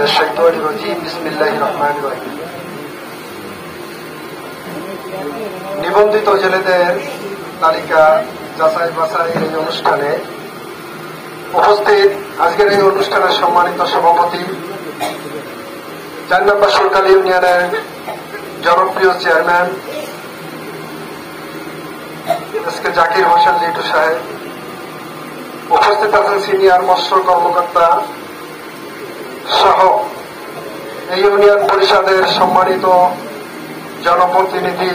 মিনাশ শাইতানির রাজিম বিসমিল্লাহির রহমানির রহিম। নিবন্ধিত জেলেদের তালিকা যাচাই বাছাই এই অনুষ্ঠানে উপস্থিত আজকের এই অনুষ্ঠানের সম্মানিত সভাপতি 4 নম্বর সরকারি ইউনিয়নের জনপ্রিয় চেয়ারম্যান এসকে জাকির হোসেন লিটু সাহেব, উপস্থিত আছেন সিনিয়র মৎস্য কর্মকর্তা সহ এই ইউনিয়ন পরিষদের সম্মানিত জনপ্রতিনিধি,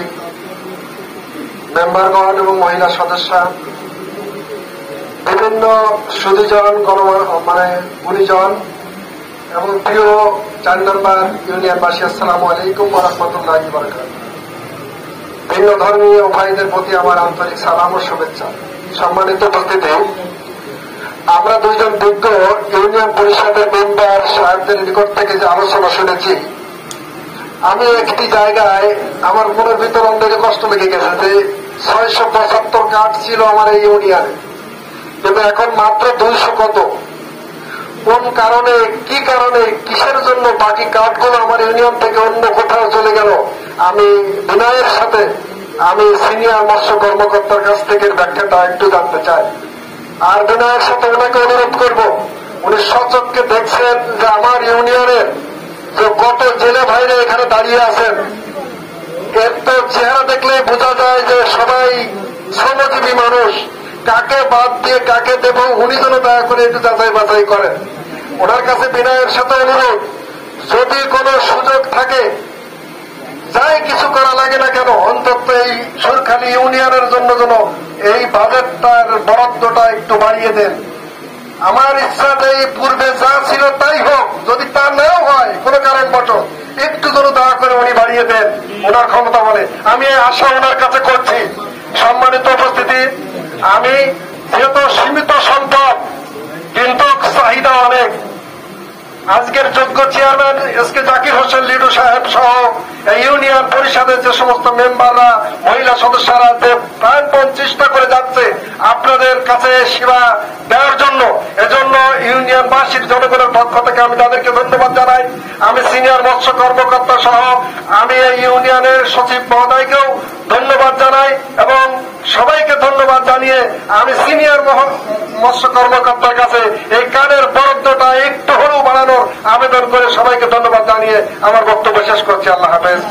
মেম্বারগণ এবং মহিলা সদস্য, বিভিন্ন সুধীজন গুণীজন এবং প্রিয় 4 নম্বর ইউনিয়নবাসী, আসসালামু আলাইকুম ওয়া রাহমাতুল্লাহি ওয়া বারাকাতুহু। ভিন্ন ধর্মীয় ভাইদের প্রতি আমার আন্তরিক সালাম ও শুভেচ্ছা। সম্মানিত উপস্থিতি, আমরা দুইজন বিজ্ঞ ইউনিয়ন পরিষদের মেম্বার সাহেবদের নিকট থেকে যে আলোচনা শুনেছি, আমি একটি জায়গায় আমার মনের ভিতর অন্ধের কষ্ট লেগে গেছে যে 675 কার্ড ছিল আমার এই ইউনিয়নে, কিন্তু এখন মাত্র 200 কত, কোন কারণে, কি কারণে, কিসের জন্য বাকি কার্ডগুলো আমার ইউনিয়ন থেকে অন্য কোথাও চলে গেল, আমি বিনয়ের সাথে আমি সিনিয়র মৎস্য কর্মকর্তার কাছ থেকে ব্যাখ্যাটা একটু জানতে চাই। আর বিনয়ের সাথে ওনাকে অনুরোধ করব, উনি সচক্ষে দেখছেন যে আমার ইউনিয়নের যে কত জেলে ভাইরা এখানে দাঁড়িয়ে আছেন, এর তো চেহারা দেখলেই বোঝা যায় যে সবাই শ্রমজীবী মানুষ, কাকে বাদ দিয়ে কাকে দেব উনি যেন দয়া করে একটু যাচাই বাছাই করেন। ওনার কাছে বিনয়ের সাথে অনুরোধ, যদি কোনো সুযোগ থাকে, যাই কিছু করা লাগে না কেন, অন্তত এই সুরখালি ইউনিয়নের জন্য যেন এই বাজেটটার বরাদ্দটা একটু বাড়িয়ে দেন। আমার ইচ্ছা যে এই পূর্বে যা ছিল তাই হোক, যদি তা নাও হয় কোনো কারণবশত একটু যেন দয়া করে উনি বাড়িয়ে দেন ওনার ক্ষমতা বলে, আমি আশা ওনার কাছে করছি। সম্মানিত উপস্থিতি, আমি যেহেতু সীমিত সম্পদ কিন্তু চাহিদা অনেক, আজকের যোগ্য চেয়ারম্যান এসকে জাকির হোসেন লিটু সাহেব সহ এই ইউনিয়ন পরিষদের যে সমস্ত মেম্বাররা, মহিলা সদস্যরা যে প্রাণপণ চেষ্টা করে যাচ্ছে আপনাদের কাছে সেবা দেওয়ার জন্য, এজন্য ইউনিয়নবাসীর জনগণের পক্ষ থেকে আমি তাদেরকে ধন্যবাদ জানাই। আমি সিনিয়র মৎস্য কর্মকর্তা সহ আমি এই ইউনিয়নের সচিব মহোদয়কেও ধন্যবাদ জানাই এবং সবাইকে ধন্যবাদ জানিয়ে আমি সিনিয়র মৎস্য কর্মকর্তার কাছে এই কার্ডের বরাদ্দটা একটু হলেও বাড়ানোর আবেদন করে সবাইকে ধন্যবাদ জানিয়ে আমার বক্তব্য শেষ করছি। আল্লাহ হাফেজ।